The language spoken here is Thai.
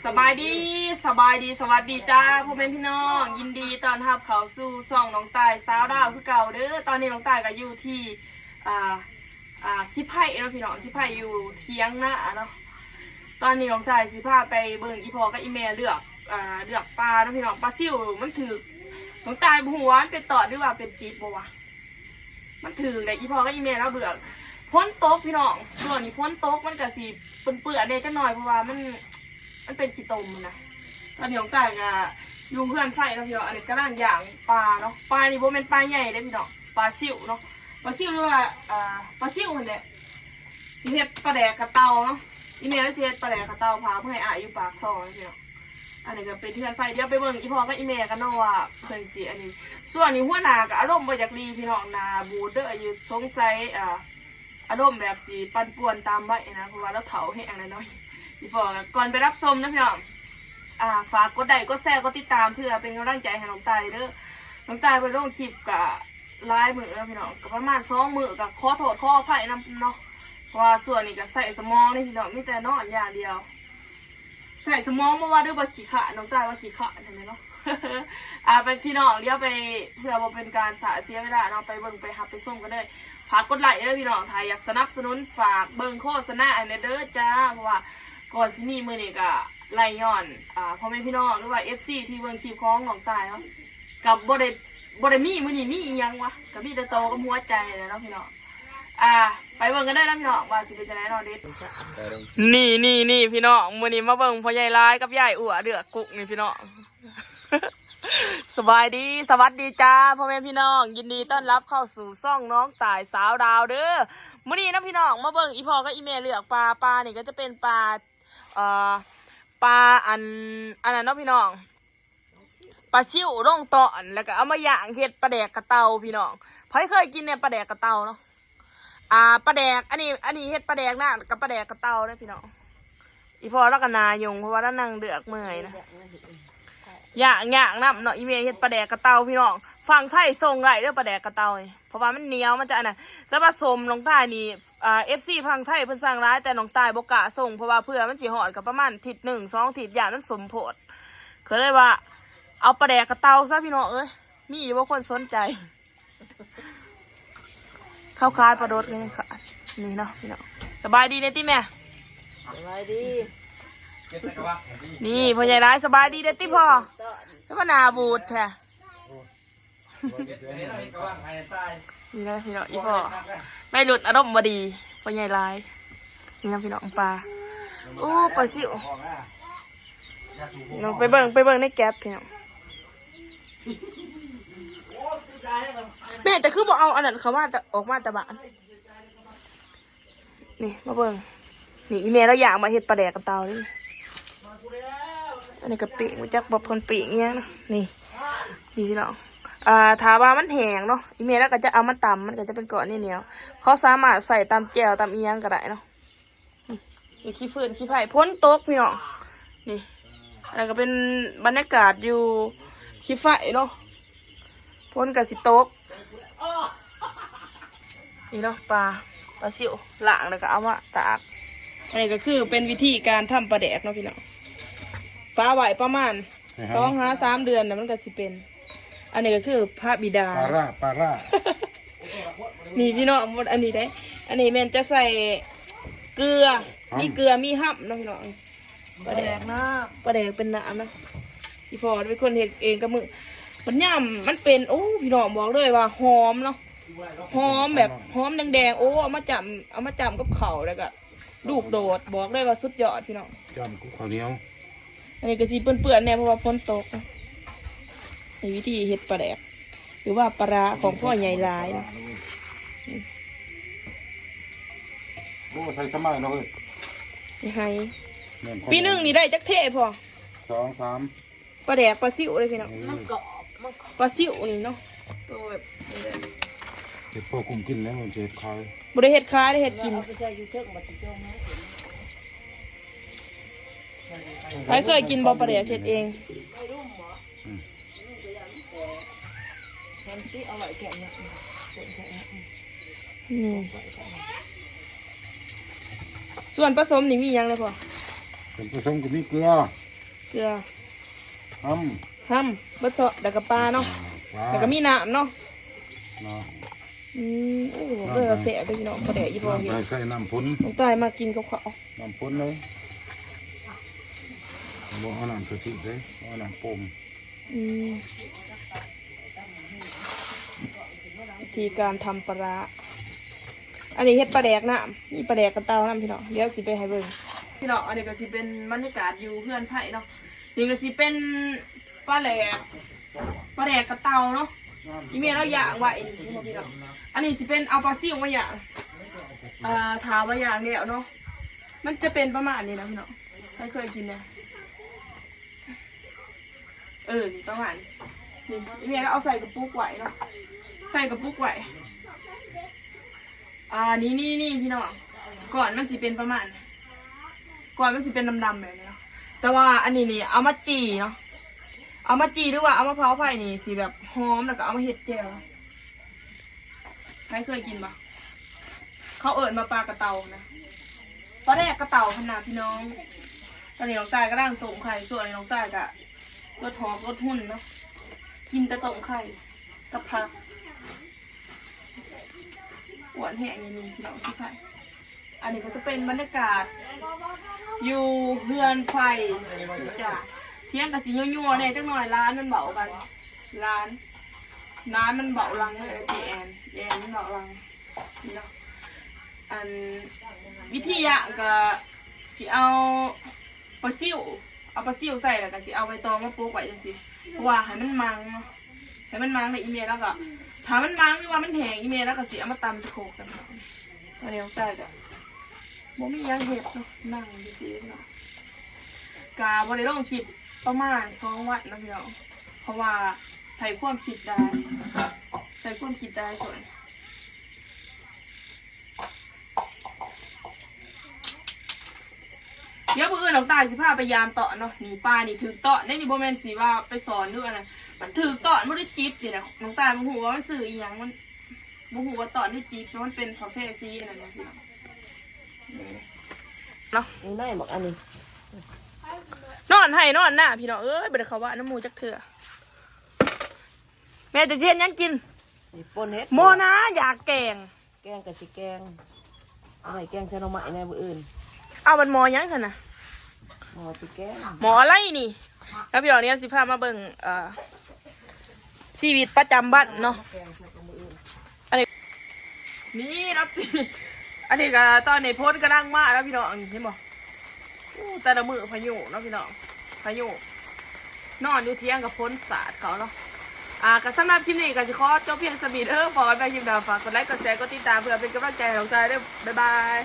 สบายดีสวัสดีจ้าพ่อแม่พี่น้องยินดีต้อนรับเข้าสู่ช่องน้องตายสาวดาวคือเก่าเด้อตอนนี้น้องตายก็อยู่ที่ขี้ไผ่เนาะพี่น้องขี้ไผ่อยู่เทียงนะเนาะตอนนี้น้องตายสิพาไปเบิ่งอีพอกับอีแม่เลือกปลาเนาะพี่น้องปลาซิวมันถือน้องตายหัวเป็นตอดหรือว่าเป็นจีบบ่วะมันถือแต่อีพอกับอีแม่เราเลือกพ้นโต๊ะพี่น้องส่วนนี้พ้นโต๊ะมันก็สิเปื่อนๆเนี่ยจังหน่อยเพราะว่ามันเป็นขี้ตมนะตอนนี้น้องตายก็อยู่เพื่อนไฟเนาะพี่น้องอันนี้ก็ร่างอย่างปลาเนาะปลานี่โบเป็นปลาใหญ่ได้พี่น้องปลาซิวเนาะปลาซิวหรือว่าปลาซิวคนเนี่ยสีเห็ดปลาแดกกระเตาเนาะอีเมลแล้วสีเห็ดปลาแดกกระเตาพาเพื่อให้อยู่ปากซองนะพี่น้องอันนี้ก็เป็นเพื่อนไฟเดี๋ยวไปเบิ่งอีพอกับอีเมลกันเนาะว่าเพื่อนสีอันนี้ส่วนนี้หัวหน้าก็อารมณ์มาจากรีพี่น้องนาบูดเดอร์อยู่สงสัยอารมณ์แบบสีปั่นป่วนตามใบนะเพราะว่าเราเถาให้อันน้อยอีพอก่อนไปรับชมนะพี่น้องฝากกดไลค์กดแชร์กดติดตามเพื่อเป็นกำลังใจให้น้องตายเด้อน้องตายไปลงคลิปกับลายมือนะพี่น้องกับประมาณ2 มือกับขอโทษขออภัยนะเนาะเพราะว่าส่วนนี้ก็ใส่สมองนี่พี่น้องมีแต่นอนอย่างเดียวใส่สมองเพราะว่าด้วยว่าขี้ขะน้องตายว่าขี้ขะเห็นไหมเนาะ ไปพี่น้องเดี๋ยวไปเพื่อบ่เป็นการเสียเวลาเนาะไปเบิ่งไปหับไปส่งกันเลยฝากกดไลค์เด้อพี่น้องถ้าอยากสนับสนุนฝากเบิ่งโฆษณาอันนี้เด้อจ้าเพราะว่าก่อนสิมีมือนี่ก็ไล่ย้อนพ่อแม่พี่น้องหรือว่า FC ที่เบิ่งคลิปของน้องตายเนาะกับบ่ได้มีมือนี่มีอีหยังวะกับมีแต่โตกับหัวใจเลยเนาะพี่น้องไปเบิ่งกันได้นะพี่น้องว่าสิเป็นจังได๋เนาะเด็ดนี่พี่น้องมื้อนี้มาเบิ่งพ่อใหญ่ลายกับยายอั่วเดือกกุกนี่พี่น้อง สวัสดีจ้าพ่อแม่พี่น้องยินดีต้อนรับเข้าสู่ซ่องน้องตายสาวดาวเด้อมื้อนี้นะพี่น้องมาเบิ่งอีพ่อกับอีแม่เลือกปลานี่ก็จะเป็นปลาอันนั้นเนาะพี่น้องปลาชิวร่องตอนแล้วก็เอามาย่างเฮ็ดปลาแดกกระเตาพี่น้องใครเคยกินเนี่ยปลาแดกกระเตาเนาะปลาแดกอันนี้เฮ็ดปลาแดกหน้ากับปลาแดกกระเตาเด้อพี่น้องอีพ่อแล้วก็นายงเพราะว่านั่งเดือกเมื่อยนะย่างน้ำเนาะอีเมเฮ็ดปลาแดกกระเตาพี่น้องฟังไทยส่งไรเด้อปลาแดกกระเตาเพราะว่ามันเหนียวมันจะอันน่ะแล้วผสมน้องตายนี่FC พังไทยเพิ่นสั่งร้ายแต่น้องตายบ่กะส่งเพราะว่าเพื่อมันสิฮอดกับประมาณอาทิตย์ 1-2 อาทิตย์อย่างนั้นสมโพธิก็เลยว่าเอาปลาแดกกระเตาซะพี่น้องเอ้ยมีอยู่บ่คนสนใจเข้าคายปลาโดดกันค่ะนี่เนาะพี่น้องสบายดีเด้ติแม่สบายดีนี่พ่อใหญ่ร้ายสบายดีเด้ติพ่อแล้วก็นาบูดแท้นี่นะพี่น้องอีพ่อไม่หลุดอารมณ์บดีพ่อใหญ่ร้ายนี่นะพี่น้องปลาโอ้ปลาซิวเราไปเบิ่งในแก๊ปพี่น้องแม่แต่คือบอกเอาอันนั้นเขาว่าจะออกมาแต่บ้านนี่มาเบิ่งนี่อีเมลเราอยากมาเฮ็ดปลาแดกกับเตาดิอันนี้กะปิมาจากบะพนปีกเงี้ยนะนี่พี่น้องถาว่ามันแห้งเนาะอีเมลแล้วก็จะเอามาตำมันก็จะเป็นก้อนเหนียวเขาสามารถใส่ตำแจ่วตำเอียงก็ได้เนาะนี่ขี้ฟืนขี้ไผ่พ้นโต๊ะพี่น้องนี่อะไรก็เป็นบรรยากาศอยู่ขี้ไฟเนาะพ้นกับสิโต๊ะนี่เนาะปลาซิวล้างแล้วก็เอามาตากอันนี้ก็คือเป็นวิธีการทำปลาแดกเนาะพี่น้องปลาไหวประมาณ2-3 เดือนนะมันก็สิเป็นอันนี้ก็คือพระบิดาปลาร่า นี่พี่น้องหมดอันนี้ได้อันนี้แม่นจะใส่เกลือมีเกลือมีห้ำเนาะพี่น้องปลาแดกนะปลาแดกเป็นน้ำนะพี่พ่อเป็นคนเห็ดเองกับมือมันย่ำมันเป็นโอ้พี่น้องบอกเลยว่าหอมเนาะหอมแบบหอมแดงๆโอ้เอามาจำกับเข่าแล้วก็ลูกโดดบอกเลยว่าสุดยอดพี่น้องจำกุข้าวเหนียวอันนี้ก็สีเปื้อนๆเนี่ยเพราะว่าฝนตกนะในวิธีเห็ดปลาแดกหรือว่าปลาของพ่อใหญ่ลายนะโอ้ใส่สมัยเนาะเฮ้ยนี่ให้ปีหนึ่งนี่ได้จักเทพอ2-3ปลาแดกปลาซิวเลยพี่น้องปลาซิวนี่เนาะตัวแบบเห็ดพอกุ้งกินแล้วมันจะเห็ดคายบริเห็ดคล้ายได้เห็ดกินใครเคยกินบอปลาแดกเห็ดเองส่วนผสมนี่มียังเลยพ่อ ส่วนผสมก็มีเกลือ เกลือ ห้ ห้ำบัดเซาะแล้วก็ปลาเนาะ ำปลา แล้วก็มีน้ำเนาะ เนาะ โอ้โหเลือเสียไปพี่น้องพอแดดอีพอเห็น ใส่น้ำพุน น้องตายมากินกับข้าว น้ำพุนเลยบ่เอาน้ำกะทิเลยเอาน้ำปม วิธีการทำปลาร้าอันนี้เฮ็ดปลาแดกน้ำนี่ปลาแดกกระเตาน้ำพี่น้องเดี๋ยวสิไปให้เบิ่งพี่น้องอันนี้ก็สิเป็นบรรยากาศอยู่เพื่อนไผ่เนาะนี่ก็สิเป็นปลาแดกกระเตาเนาะอีเมลเราอย่างไว้นี่พี่น้องอันนี้สิเป็นเอาปลาซิ่วมาอย่างถามว่าอย่างเดียวเนาะมันจะเป็นประมาณนี้นะพี่น้องเคยกินนะนี่ประมาณนี่อีเมลเราเอาใส่กระปุกไว้เนาะใส่กระปุกไว้นี่พี่น้องก่อนมันสิเป็นประมาณก่อนมันสิเป็นดำๆแบบนี้เนาะแต่ว่าอันนี้นี่เอามาจีเนาะเอามาจีหรือว่าเอามาเผาไฟนี่สิแบบหอมแล้วก็เอามาเห็ดแจ่วใครเคยกินปะเขาเอิญมาปลากระเตานะปลาแรกกระเตาขนาดพี่น้องตอนนี้น้องตายก็ร่างต้มไข่ส่วนน้องตายก็รสหอมรสหุ่นเนาะกินแต่ต้มไข่กับผักหวานแห้งอย่างนี้พี่น้องที่ไข่อันนี้ก็จะเป็นบรรยากาศอยู่เฮือนไฟจ้ะเที่ยงกับสียั่วๆเนี่ยจังหน่อยร้านมันเบากันร้านมันเบาลังเลยแอนมันเบาลังนี่เนาะอันวิธีอ่ะก็สิเอาปลาซิ่วใส่แล้วก็สิเอาใบตองมาโปะไว้จังสิเพราะว่าให้มันมังเนาะให้มันมังในอีเมลแล้วก็ถ้ามันมังหรือว่ามันแห้งอีเมลแล้วก็สิเอามาตำสโคกกันอันนี้ต้องใส่กันบ่มียังเห็ดเนาะนั่งดูสิเนาะกาบ่ได้ลงคลิปประมาณ2 วันนะพี่น้องเพราะว่าใส่ความคิดได้ส่วนเดี๋ยวผู้อื่นน้องตายสิพาไปยามเต่อเนาะนี่ปลานี่ถือเต่อในนี่บ่แม่นสิว่าไปสอนด้วยนะมันถือเต่อมันได้จิ๊บนี่นะน้องตายบ่ฮู้ว่ามันสื่ออีหยังมันบ่ฮู้ว่าเต่อได้จิ๊บมันเป็นคาเฟ่ซีนั่นนะพี่น้องเนาะ นี่ไม่บอกอันนี้ นอนให้นอนหน้าพี่น้องเอ้ยบ่ได้เข้าว่าน้ำหมูจักเถื่อแม่จะเฮ็ดหยังกิน นี่ปนเฮ็ด โมนะอยากแกง แกงกับสิแกงอะไรแกงใช้หน่อไม้ในมืออื่น เอามันหมอหยังซั่นน่ะ หมอสิแกง หมออะไรนี่แล้วพี่น้องเนี่ยสิพามาเบิ่งชีวิตประจำวันเนาะ แกงใช้กับมืออื่น นี่รับสิอันนี้ก็ตอนนี้พ้นกำลังมาแล้วพี่น้องเห็นบ่แต่ละมือพายุเนาะพี่น้องพายุนอนอยู่เที่ยงกับพ้นศาสตร์เขาเนาะก็สำหรับคลิปนี้ก็จะขอจบเพียงสมีพอกันไปคลิปหน้าฝากกดไลค์กดแชร์กดติดตามเพื่อเป็นกำลังใจให้เราใจด้วยบ๊ายบาย